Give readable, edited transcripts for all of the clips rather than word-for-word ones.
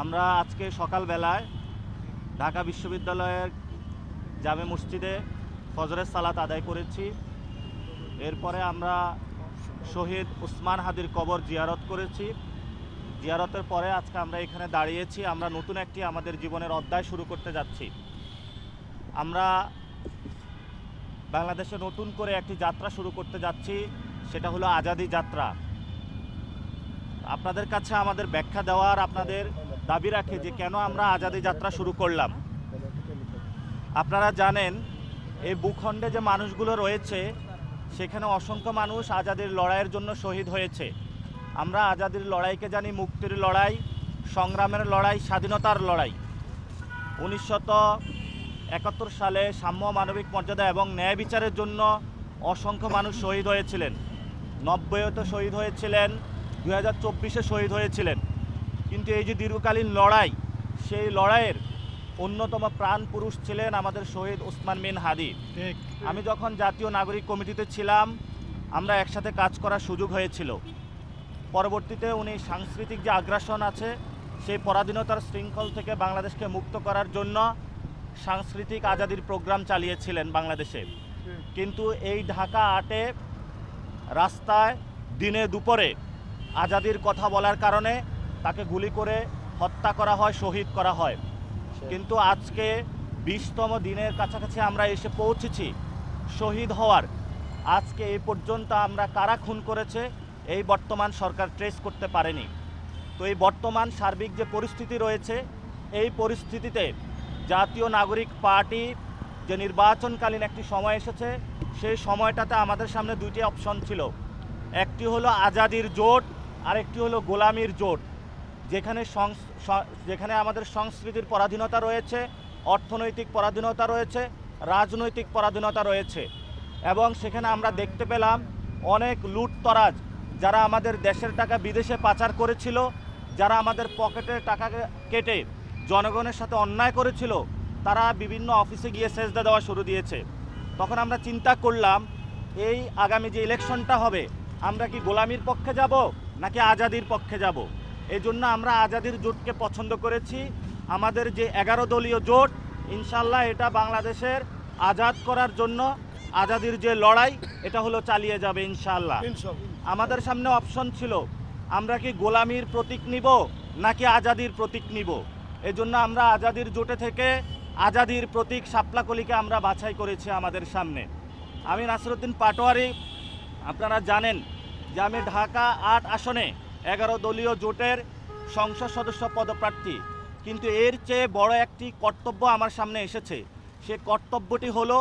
আমরা আজকে সকালবেলায় ঢাকা বিশ্ববিদ্যালয়ের জামে মসজিদে ফজরের সালাত আদায় করেছি। এরপরে আমরা শহীদ উসমান হাদির কবর জিয়ারত করেছি। জিয়ারতের পরে আজকে আমরা এখানে দাঁড়িয়েছি। আমরা নতুন একটি আমাদের জীবনের অধ্যায় শুরু করতে যাচ্ছি। আমরা বাংলাদেশে নতুন করে একটি যাত্রা শুরু করতে যাচ্ছি, সেটা হলো আজাদি যাত্রা। আপনাদের কাছে আমাদের ব্যাখ্যা দেওয়ার আপনাদের দাবি রাখে যে কেন আমরা আজাদি যাত্রা শুরু করলাম। আপনারা জানেন এই ভূখণ্ডে যে মানুষগুলো রয়েছে সেখানে অসংখ্য মানুষ আজাদির লড়াইয়ের জন্য শহীদ হয়েছে। আমরা আজাদির লড়াইকে জানি মুক্তির লড়াই, সংগ্রামের লড়াই, স্বাধীনতার লড়াই। 1971 সালে সাম্য, মানবিক মর্যাদা এবং ন্যায় বিচারের জন্য অসংখ্য মানুষ শহীদ হয়েছিলেন। 90-তে শহীদ হয়েছিলেন, 2024-এ শহীদ হয়েছিলেন। কিন্তু এই যে দীর্ঘকালীন লড়াই, সেই লড়াইয়ের অন্যতম প্রাণ পুরুষ ছিলেন আমাদের শহীদ উসমান বিন হাদি। আমি যখন জাতীয় নাগরিক কমিটিতে ছিলাম, আমরা একসাথে কাজ করার সুযোগ হয়েছিল। পরবর্তীতে উনি সাংস্কৃতিক যে আগ্রাসন আছে সেই পরাধীনতার শৃঙ্খল থেকে বাংলাদেশকে মুক্ত করার জন্য সাংস্কৃতিক আজাদির প্রোগ্রাম চালিয়েছিলেন বাংলাদেশে। কিন্তু এই ঢাকা 8-এ রাস্তায় দিনে দুপুরে আজাদির কথা বলার কারণে তাকে গুলি করে হত্যা করা হয়, শহীদ করা হয়। কিন্তু আজকে 20তম দিনের কাছাকাছি আমরা এসে পৌঁছেছি শহীদ হওয়ার। আজকে এই পর্যন্ত আমরা কারা খুন করেছে এই বর্তমান সরকার ট্রেস করতে পারেনি। তো এই বর্তমান সার্বিক যে পরিস্থিতি রয়েছে, এই পরিস্থিতিতে জাতীয় নাগরিক পার্টি যে নির্বাচনকালীন একটি সময় এসেছে, সেই সময়টাতে আমাদের সামনে দুইটি অপশন ছিল। একটি হলো আজাদির জোট, আরেকটি হলো গোলামির জোট। যেখানে আমাদের সংস্কৃতির পরাধীনতা রয়েছে, অর্থনৈতিক পরাধীনতা রয়েছে, রাজনৈতিক পরাধীনতা রয়েছে। এবং সেখানে আমরা দেখতে পেলাম অনেক লুটতরাজ, যারা আমাদের দেশের টাকা বিদেশে পাচার করেছিল, যারা আমাদের পকেটের টাকা কেটে জনগণের সাথে অন্যায় করেছিল, তারা বিভিন্ন অফিসে গিয়ে সেজদা দেওয়া শুরু দিয়েছে। তখন আমরা চিন্তা করলাম এই আগামী যে ইলেকশনটা হবে, আমরা কি গোলামির পক্ষে যাব নাকি আজাদির পক্ষে যাব। এই জন্য আমরা আজাদির জোটকে পছন্দ করেছি। আমাদের যে 11 দলীয় জোট, ইনশাল্লাহ এটা বাংলাদেশের আজাদ করার জন্য আজাদির যে লড়াই, এটা হলো চালিয়ে যাবে ইনশাল্লাহ। আমাদের সামনে অপশন ছিল আমরা কি গোলামির প্রতীক নিব নাকি আজাদির প্রতীক নিব। এই জন্য আমরা আজাদির জোটে থেকে আজাদির প্রতীক শাপলাকলিকে আমরা বাছাই করেছি আমাদের সামনে। আমি নাসিরউদ্দিন পাটোয়ারি, আপনারা জানেন যে আমি ঢাকা 8 আসনে 11 দলীয় জোটের সংসদ সদস্য পদপ্রার্থী। কিন্তু এর চেয়ে বড় একটি কর্তব্য আমার সামনে এসেছে। সে কর্তব্যটি হলো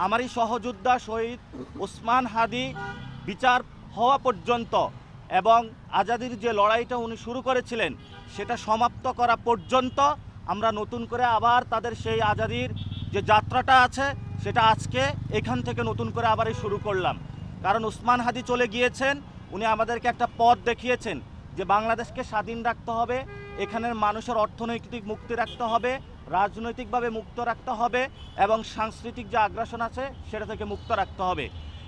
আমারই সহযোদ্ধা শহীদ উসমান হাদি বিচার হওয়া পর্যন্ত এবং আজাদির যে লড়াইটা উনি শুরু করেছিলেন সেটা সমাপ্ত করা পর্যন্ত আমরা নতুন করে আবার তাদের সেই আজাদির যে যাত্রাটা আছে সেটা আজকে এখান থেকে নতুন করে আবারই শুরু করলাম। কারণ উসমান হাদি চলে গিয়েছেন, উনি আমাদেরকে একটা পথ দেখিয়েছেন যে বাংলাদেশকে স্বাধীন রাখতে হবে, এখানের মানুষের অর্থনৈতিক মুক্তি রাখতে হবে, রাজনৈতিকভাবে মুক্ত রাখতে হবে এবং সাংস্কৃতিক যে আগ্রাসন আছে সেটা থেকে মুক্ত রাখতে হবে।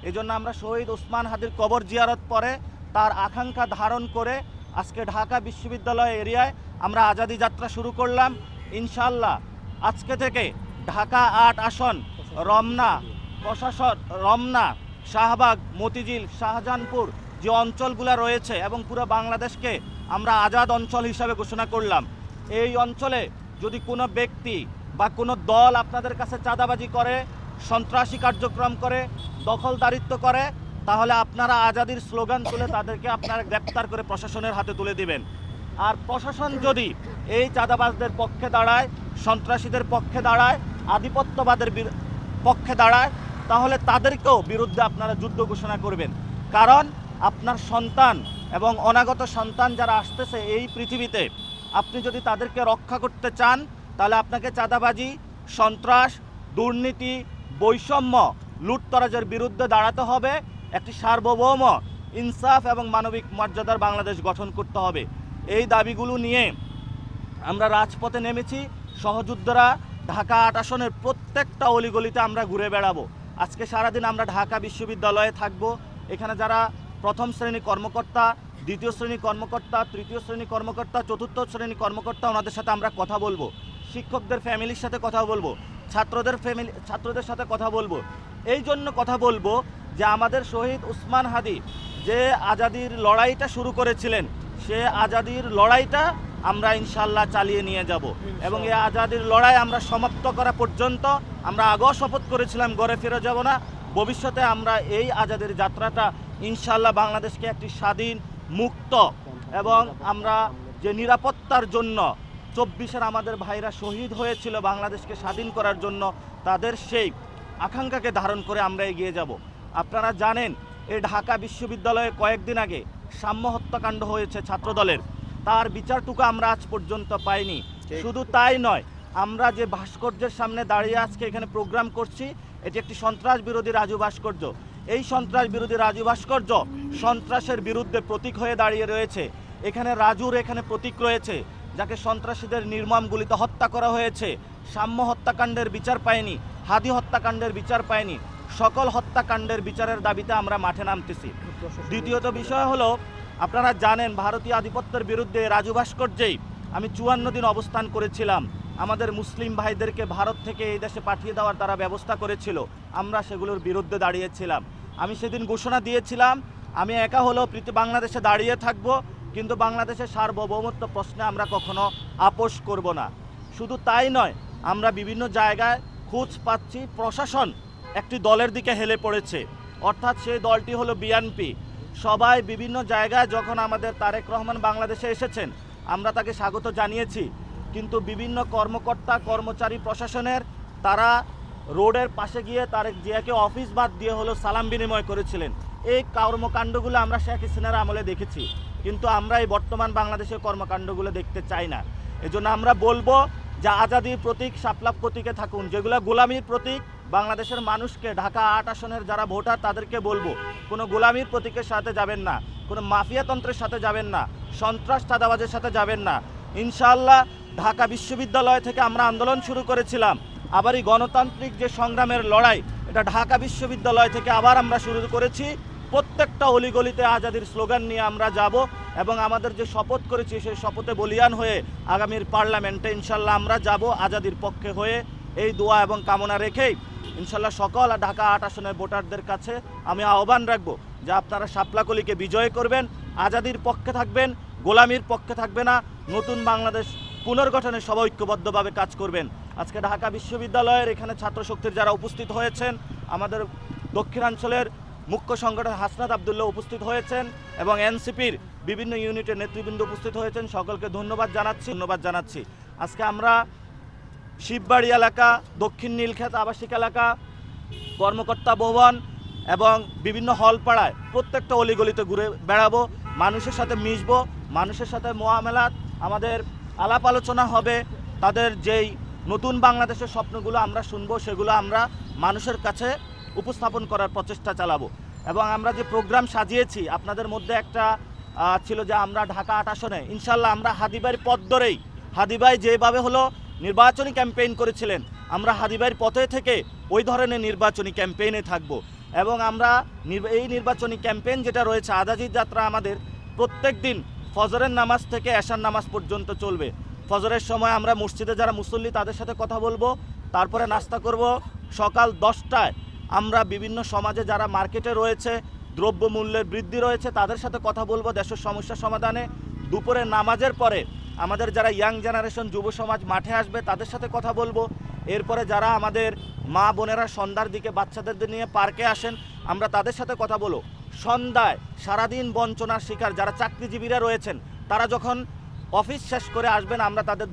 এই জন্য আমরা শহীদ উসমান হাদির কবর জিয়ারত পরে তার আকাঙ্ক্ষা ধারণ করে আজকে ঢাকা বিশ্ববিদ্যালয় এরিয়ায় আমরা আজাদি যাত্রা শুরু করলাম। ইনশাল্লাহ আজকে থেকে ঢাকা 8 আসন, রমনা, শাহবাগ, মতিঝিল, শাহজাহানপুর যে অঞ্চলগুলো রয়েছে এবং পুরো বাংলাদেশকে আমরা আজাদ অঞ্চল হিসাবে ঘোষণা করলাম। এই অঞ্চলে যদি কোনো ব্যক্তি বা কোনো দল আপনাদের কাছে চাঁদাবাজি করে, সন্ত্রাসী কার্যক্রম করে, দখলদারিত্ব করে, তাহলে আপনারা আজাদির স্লোগান তুলে তাদেরকে আপনারা গ্রেপ্তার করে প্রশাসনের হাতে তুলে দিবেন। আর প্রশাসন যদি এই চাঁদাবাজদের পক্ষে দাঁড়ায়, সন্ত্রাসীদের পক্ষে দাঁড়ায়, আধিপত্যবাদের পক্ষে দাঁড়ায়, তাহলে তাদেরকেও বিরুদ্ধে আপনারা যুদ্ধ ঘোষণা করবেন। কারণ আপনার সন্তান এবং অনাগত সন্তান যারা আসতেছে এই পৃথিবীতে, আপনি যদি তাদেরকে রক্ষা করতে চান তাহলে আপনাকে চাঁদাবাজি, সন্ত্রাস, দুর্নীতি, বৈষম্য, লুটতরাজের বিরুদ্ধে দাঁড়াতে হবে। একটি সার্বভৌম, ইনসাফ এবং মানবিক মর্যাদার বাংলাদেশ গঠন করতে হবে। এই দাবিগুলো নিয়ে আমরা রাজপথে নেমেছি। সহযোদ্ধারা ঢাকা 8 আসনের প্রত্যেকটা অলিগলিতে আমরা ঘুরে বেড়াবো। আজকে সারাদিন আমরা ঢাকা বিশ্ববিদ্যালয়ে থাকব। এখানে যারা প্রথম শ্রেণী কর্মকর্তা, দ্বিতীয় শ্রেণী কর্মকর্তা, তৃতীয় শ্রেণী কর্মকর্তা, চতুর্থ শ্রেণী কর্মকর্তা, ওনাদের সাথে আমরা কথা বলবো। শিক্ষকদের ফ্যামিলির সাথে কথা বলবো, ছাত্রদের সাথে কথা বলবো। এই জন্য কথা বলবো যে আমাদের শহীদ উসমান হাদি যে আজাদির লড়াইটা শুরু করেছিলেন, সে আজাদির লড়াইটা আমরা ইনশাল্লাহ চালিয়ে নিয়ে যাব এবং এই আজাদির লড়াই আমরা সমাপ্ত করা পর্যন্ত আমরা আগেও শপথ করেছিলাম ঘরে ফিরে যাব না। ভবিষ্যতে আমরা এই আজাদির যাত্রাটা ইনশাল্লাহ বাংলাদেশকে একটি স্বাধীন, মুক্ত এবং আমরা যে নিরাপত্তার জন্য 24-এর আমাদের ভাইরা শহীদ হয়েছিল বাংলাদেশকে স্বাধীন করার জন্য, তাদের সেই আকাঙ্ক্ষাকে ধারণ করে আমরা এগিয়ে যাব। আপনারা জানেন এই ঢাকা বিশ্ববিদ্যালয়ে কয়েকদিন আগে সাম্য হত্যাকাণ্ড হয়েছে ছাত্রদলের, তার বিচারটুকু আমরা আজ পর্যন্ত পাইনি। শুধু তাই নয়, আমরা যে ভাস্কর্যের সামনে দাঁড়িয়ে আজকে এখানে প্রোগ্রাম করছি, এটি একটি সন্ত্রাস বিরোধী রাজু ভাস্কর্য। এই সন্ত্রাস বিরোধী রাজু ভাস্কর্য সন্ত্রাসের বিরুদ্ধে প্রতীক হয়ে দাঁড়িয়ে রয়েছে। এখানে রাজুর এখানে প্রতীক রয়েছে, যাকে সন্ত্রাসীদের নির্মম গুলিতে হত্যা করা হয়েছে। সাম্য হত্যাকাণ্ডের বিচার পায়নি, হাদি হত্যাকাণ্ডের বিচার পায়নি। সকল হত্যাকাণ্ডের বিচারের দাবিতে আমরা মাঠে নামতেছি। দ্বিতীয়ত বিষয় হলো, আপনারা জানেন ভারতীয় আধিপত্যের বিরুদ্ধে রাজু ভাস্কর্যেই আমি 54 দিন অবস্থান করেছিলাম। আমাদের মুসলিম ভাইদেরকে ভারত থেকে এই দেশে পাঠিয়ে দেওয়ার তারা ব্যবস্থা করেছিল, আমরা সেগুলোর বিরুদ্ধে দাঁড়িয়েছিলাম। আমি সেদিন ঘোষণা দিয়েছিলাম আমি একা হলেও বাংলাদেশে দাঁড়িয়ে থাকব, কিন্তু বাংলাদেশের সার্বভৌমত্ব প্রশ্নে আমরা কখনো আপোষ করব না। শুধু তাই নয়, আমরা বিভিন্ন জায়গায় খোঁজ পাচ্ছি প্রশাসন একটি দলের দিকে হেলে পড়েছে, অর্থাৎ সেই দলটি হলো বিএনপি। সবাই বিভিন্ন জায়গায় যখন আমাদের তারেক রহমান বাংলাদেশে এসেছেন আমরা তাকে স্বাগত জানিয়েছি, কিন্তু বিভিন্ন কর্মকর্তা কর্মচারী প্রশাসনের তারা রোডের পাশে গিয়ে তারেক জিয়াকে অফিস বাদ দিয়ে হলো সালাম বিনিময় করেছিলেন। এই কর্মকাণ্ডগুলো আমরা শেখ হাসিনার আমলে দেখেছি, কিন্তু আমরা এই বর্তমান বাংলাদেশের কর্মকাণ্ডগুলো দেখতে চাই না। এজন্য আমরা বলবো যে আজাদির প্রতীক শাপলা প্রতীকে থাকুন, যেগুলো গোলামির প্রতীক। বাংলাদেশের মানুষকে ঢাকা 8 আসনের যারা ভোটার তাদেরকে বলবো কোনো গোলামির প্রতীকের সাথে যাবেন না, কোনো মাফিয়াতন্ত্রের সাথে যাবেন না, সন্ত্রাস চাঁদাবাজের সাথে যাবেন না। ইনশাআল্লাহ ঢাকা বিশ্ববিদ্যালয় থেকে আমরা আন্দোলন শুরু করেছিলাম, আবার এই গণতান্ত্রিক যে সংগ্রামের লড়াই, এটা ঢাকা বিশ্ববিদ্যালয় থেকে আবার আমরা শুরু করেছি। প্রত্যেকটা অলিগলিতে আজাদির স্লোগান নিয়ে আমরা যাব এবং আমাদের যে শপথ করেছি সেই শপথে বলিয়ান হয়ে আগামীর পার্লামেন্টে ইনশাল্লাহ আমরা যাব আজাদির পক্ষে হয়ে। এই দোয়া এবং কামনা রেখেই ইনশাল্লাহ সকল ঢাকা 8 আসনের ভোটারদের কাছে আমি আহ্বান রাখবো যে আপনারা শাপলাকলিকে বিজয় করবেন, আজাদির পক্ষে থাকবেন, গোলামির পক্ষে থাকবে না। নতুন বাংলাদেশ পুনর্গঠনে সবাই ঐক্যবদ্ধভাবে কাজ করবেন। আজকে ঢাকা বিশ্ববিদ্যালয়ের এখানে ছাত্রশক্তির যারা উপস্থিত হয়েছেন, আমাদের দক্ষিণাঞ্চলের মুখ্য সংগঠন হাসনাত আবদুল্লাহ উপস্থিত হয়েছেন এবং এনসিপির বিভিন্ন ইউনিটের নেতৃবৃন্দ উপস্থিত হয়েছেন, সকলকে ধন্যবাদ জানাচ্ছি। আজকে আমরা শিববাড়ি এলাকা, দক্ষিণ নীলক্ষেত আবাসিক এলাকা, কর্মকর্তা ভবন এবং বিভিন্ন হলপাড়ায় প্রত্যেকটা অলিগলিতে ঘুরে বেড়াবো, মানুষের সাথে মিশবো, মানুষের সাথে মোয়ামেলাত আমাদের আলাপ আলোচনা হবে। তাদের যেই নতুন বাংলাদেশের স্বপ্নগুলো আমরা শুনবো, সেগুলো আমরা মানুষের কাছে উপস্থাপন করার প্রচেষ্টা চালাবো। এবং আমরা যে প্রোগ্রাম সাজিয়েছি, আপনাদের মধ্যে একটা ছিল যে আমরা ঢাকা 8 আসনে ইনশাল্লাহ আমরা হাদিবাইয়ের পথ ধরেই, হাদিবাই যেভাবে হলো নির্বাচনী ক্যাম্পেইন করেছিলেন, আমরা হাদিবাইয়ের পথে থেকে ওই ধরনের নির্বাচনী ক্যাম্পেইনে থাকব। এবং আমরা এই নির্বাচনী ক্যাম্পেইন যেটা রয়েছে, আজাদির যাত্রা আমাদের প্রত্যেক দিন ফজরের নামাজ থেকে এশার নামাজ পর্যন্ত চলবে। ফজরের সময় আমরা মসজিদে যারা মুসল্লি তাদের সাথে কথা বলবো, তারপরে নাস্তা করব। সকাল 10টায় আমরা বিভিন্ন সমাজে যারা মার্কেটে রয়েছে, দ্রব্যমূল্যের বৃদ্ধি রয়েছে, তাদের সাথে কথা বলবো দেশের সমস্যা সমাধানে। দুপুরে নামাজের পরে আমাদের যারা ইয়াং জেনারেশন যুব সমাজ মাঠে আসবে তাদের সাথে কথা বলবো। এরপরে যারা আমাদের মা বোনেরা সন্ধ্যার দিকে বাচ্চাদের নিয়ে পার্কে আসেন, আমরা তাদের সাথে কথা বলো। সন্ধ্যায় সারাদিন বঞ্চনার শিকার যারা চাকরিজীবীরা রয়েছেন, তারা যখন অফিস শেষ করে আসবেন, আমরা তাদের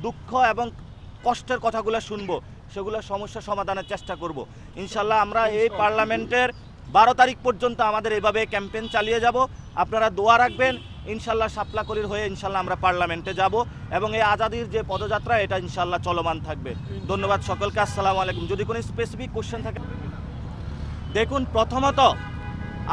দুঃখ এবং কষ্টের কথাগুলো শুনবো, সেগুলো সমস্যা সমাধানের চেষ্টা করব। ইনশাল্লাহ আমরা এই পার্লামেন্টের 12 তারিখ পর্যন্ত আমাদের এভাবে ক্যাম্পেইন চালিয়ে যাব। আপনারা দোয়া রাখবেন, ইনশাল্লাহ শাপলাকলির হয়ে ইনশাল্লাহ আমরা পার্লামেন্টে যাব এবং এই আজাদির যে পদযাত্রা এটা ইনশাল্লাহ চলমান থাকবে। ধন্যবাদ সকলকে, আসসালামু আলাইকুম। যদি কোনো স্পেসিফিক কোশ্চেন থাকে। দেখুন, প্রথমত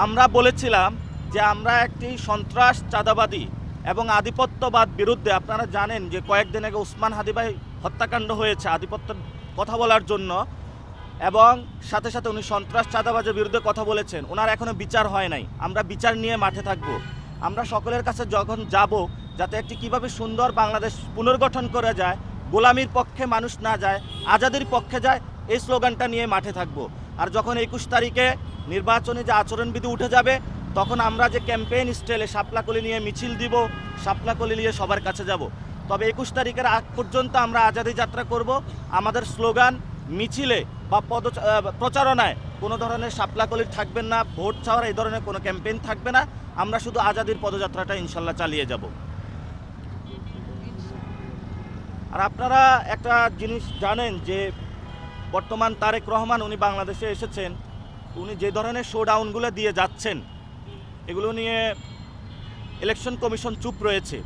আমরা বলেছিলাম যে আমরা একটি সন্ত্রাস চাঁদাবাদী এবং আধিপত্যবাদ বিরুদ্ধে, আপনারা জানেন যে কয়েকদিন আগে উসমান হাদি ভাই হত্যাকাণ্ড হয়েছে আধিপত্যের কথা বলার জন্য, এবং সাথে সাথে উনি সন্ত্রাস চাঁদাবাজের বিরুদ্ধে কথা বলেছেন। ওনার এখনও বিচার হয় নাই, আমরা বিচার নিয়ে মাঠে থাকব। আমরা সকলের কাছে যখন যাব, যাতে একটি কিভাবে সুন্দর বাংলাদেশ পুনর্গঠন করা যায়, গোলামির পক্ষে মানুষ না যায়, আজাদির পক্ষে যায়, এই স্লোগানটা নিয়ে মাঠে থাকব। আর যখন 21 তারিখে নির্বাচনে যে আচরণবিধি উঠে যাবে, তখন আমরা যে ক্যাম্পেইন স্টাইলে শাপলাকলি নিয়ে মিছিল দিব, শাপলাকলি নিয়ে সবার কাছে যাব। তবে 21 তারিখের আগ পর্যন্ত আমরা আজাদি যাত্রা করব। আমাদের স্লোগান, মিছিলে বা প্রচারণায় কোনো ধরনের শাপলাকলির থাকবেন না, ভোট চাওয়ার এই ধরনের কোনো ক্যাম্পেইন থাকবে না। আমরা শুধু আজাদির পদযাত্রাটা ইনশাল্লাহ চালিয়ে যাব। আর আপনারা একটা জিনিস জানেন যে বর্তমান তারেক রহমান উনি বাংলাদেশে এসেছেন, উনি যে ধরনের শোডাউনগুলো দিয়ে যাচ্ছেন, এগুলো নিয়ে ইলেকশন কমিশন চুপ রয়েছে।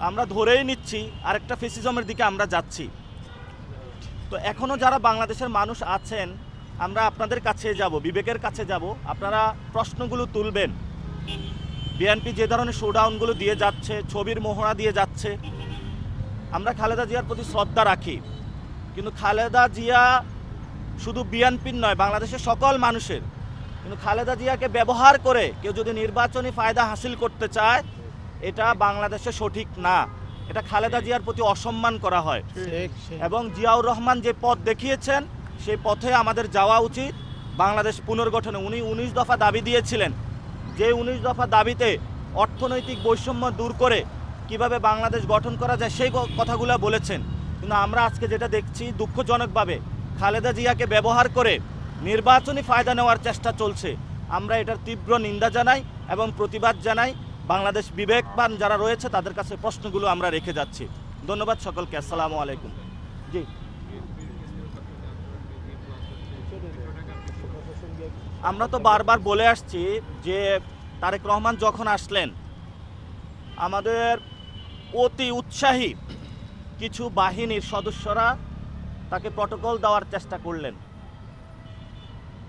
আমরা ধরেই নিচ্ছি আরেকটা ফেসিজমের দিকে আমরা যাচ্ছি। তো এখনও যারা বাংলাদেশের মানুষ আছেন, আমরা আপনাদের কাছে যাব, বিবেকের কাছে যাব, আপনারা প্রশ্নগুলো তুলবেন। বিএনপি যে ধরনের শোডাউনগুলো দিয়ে যাচ্ছে, ছবির মোহরা দিয়ে যাচ্ছে, আমরা খালেদা জিয়ার প্রতি শ্রদ্ধা রাখি, কিন্তু খালেদা জিয়া শুধু বিএনপির নয়, বাংলাদেশের সকল মানুষের। কিন্তু খালেদা জিয়াকে ব্যবহার করে কেউ যদি নির্বাচনী ফায়দা হাসিল করতে চায়, এটা বাংলাদেশে সঠিক না, এটা খালেদা জিয়ার প্রতি অসম্মান করা হয়। এবং জিয়াউর রহমান যে পথ দেখিয়েছেন, সেই পথে আমাদের যাওয়া উচিত। বাংলাদেশ পুনর্গঠনে উনি 19 দফা দাবি দিয়েছিলেন, যে 19 দফা দাবিতে অর্থনৈতিক বৈষম্য দূর করে কিভাবে বাংলাদেশ গঠন করা যায় সেই কথাগুলো বলেছেন। কিন্তু আমরা আজকে যেটা দেখছি, দুঃখজনকভাবে খালেদা জিয়াকে ব্যবহার করে নির্বাচনী ফায়দা নেওয়ার চেষ্টা চলছে। আমরা এটার তীব্র নিন্দা জানাই এবং প্রতিবাদ জানাই। বাংলাদেশ বিবেকবান যারা রয়েছে তাদের কাছে প্রশ্নগুলো আমরা রেখে যাচ্ছি। ধন্যবাদ সকলকে। আসসালামু আলাইকুম। জি, আমরা তো বারবার বলে আসছি যে তারেক রহমান যখন আসলেন, আমাদের অতি উৎসাহী কিছু বাহিনীর সদস্যরা তাকে প্রটোকল দেওয়ার চেষ্টা করলেন।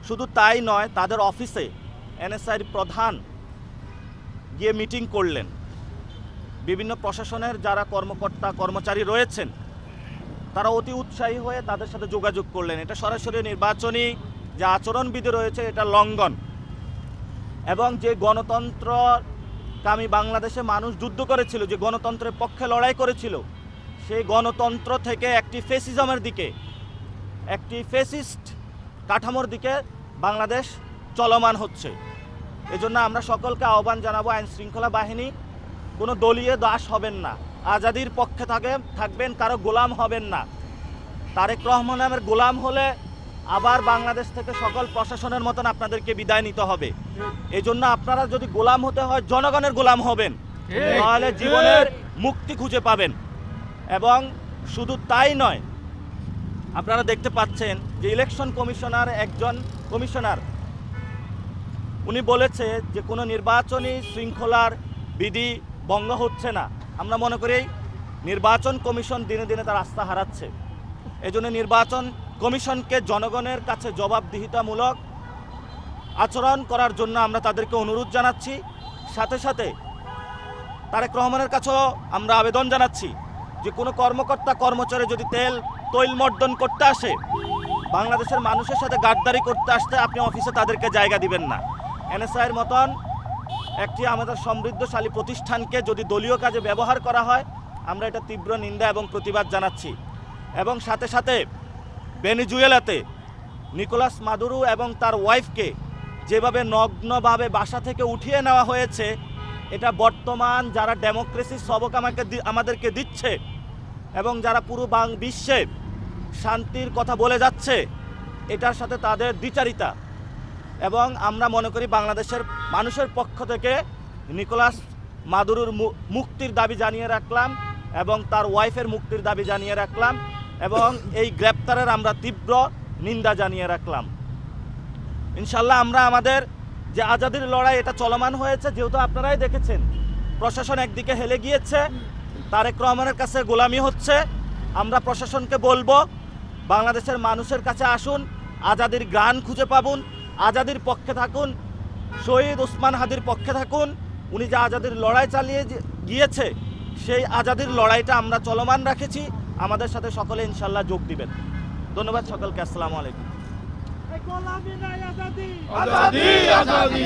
শুধু তাই নয়, তাদের অফিসে এনএসআইর প্রধান গিয়ে মিটিং করলেন। বিভিন্ন প্রশাসনের যারা কর্মকর্তা কর্মচারী রয়েছেন, তারা অতি উৎসাহী হয়ে তাদের সাথে যোগাযোগ করলেন। এটা সরাসরি নির্বাচনী যে আচরণবিধি রয়েছে, এটা লঙ্ঘন। এবং যে গণতন্ত্রকামী বাংলাদেশে মানুষ যুদ্ধ করেছিল, যে গণতন্ত্রের পক্ষে লড়াই করেছিল, সেই গণতন্ত্র থেকে একটি ফেসিজমের দিকে, একটি ফেসিস্ট কাঠামোর দিকে বাংলাদেশ চলমান হচ্ছে। এজন্য আমরা সকলকে আহ্বান জানাবো, আইন শৃঙ্খলা বাহিনী কোনো দলীয় দাস হবেন না, আজাদির পক্ষে থাকবেন, কারো গোলাম হবেন না। তারেক রহমানের গোলাম হলে আবার বাংলাদেশ থেকে সকল প্রশাসনের মতন আপনাদেরকে বিদায় নিতে হবে। এজন্য আপনারা যদি গোলাম হতে হয়, জনগণের গোলাম হবেন, তাহলে জীবনের মুক্তি খুঁজে পাবেন। এবং শুধু তাই নয়, আপনারা দেখতে পাচ্ছেন যে ইলেকশন কমিশনার, একজন কমিশনার, উনি বলেছে যে কোনো নির্বাচনী শৃঙ্খলার বিধি ভঙ্গ হচ্ছে না। আমরা মনে করি নির্বাচন কমিশন দিনে দিনে তার আস্থা হারাচ্ছে। এজন্য নির্বাচন কমিশনকে জনগণের কাছে জবাবদিহিতামূলক আচরণ করার জন্য আমরা তাদেরকে অনুরোধ জানাচ্ছি। সাথে সাথে তারেক রহমানের কাছেও আমরা আবেদন জানাচ্ছি যে কোনো কর্মকর্তা কর্মচারী যদি তৈলমর্দন করতে আসে, বাংলাদেশের মানুষের সাথে গাদ্দারি করতে আসতে, আপনি অফিসে তাদেরকে জায়গা দিবেন না। এনএসআইয়ের মতন একটি আমাদের সমৃদ্ধশালী প্রতিষ্ঠানকে যদি দলীয় কাজে ব্যবহার করা হয়, আমরা এটা তীব্র নিন্দা এবং প্রতিবাদ জানাচ্ছি। এবং সাথে সাথে ভেনেজুয়েলাতে নিকোলাস মাদুরো এবং তার ওয়াইফকে যেভাবে নগ্নভাবে বাসা থেকে উঠিয়ে নেওয়া হয়েছে, এটা বর্তমান যারা ডেমোক্রেসির সবক আমাদেরকে দিচ্ছে এবং যারা পুরো বিশ্বে শান্তির কথা বলে যাচ্ছে, এটার সাথে তাদের দ্বিচারিতা। এবং আমরা মনে করি বাংলাদেশের মানুষের পক্ষ থেকে নিকোলাস মাদুরোর মুক্তির দাবি জানিয়ে রাখলাম এবং তার ওয়াইফের মুক্তির দাবি জানিয়ে রাখলাম এবং এই গ্রেপ্তারের আমরা তীব্র নিন্দা জানিয়ে রাখলাম। ইনশাল্লাহ আমরা আমাদের যে আজাদির লড়াই, এটা চলমান হয়েছে। যেহেতু আপনারাই দেখেছেন প্রশাসন একদিকে হেলে গিয়েছে, তারেক রহমানের কাছে গোলামি হচ্ছে, আমরা প্রশাসনকে বলবো বাংলাদেশের মানুষের কাছে আসুন, আজাদির গান খুঁজে পাবুন, আজাদির পক্ষে থাকুন, শহীদ ওসমান হাদির পক্ষে থাকুন। উনি যে আজাদির লড়াই চালিয়ে গিয়েছে, সেই আজাদির লড়াইটা আমরা চলমান রেখেছি। আমাদের সাথে সকলে ইনশাল্লাহ যোগ দিবেন। ধন্যবাদ সকলকে। আসসালামু আলাইকুম। আজাদি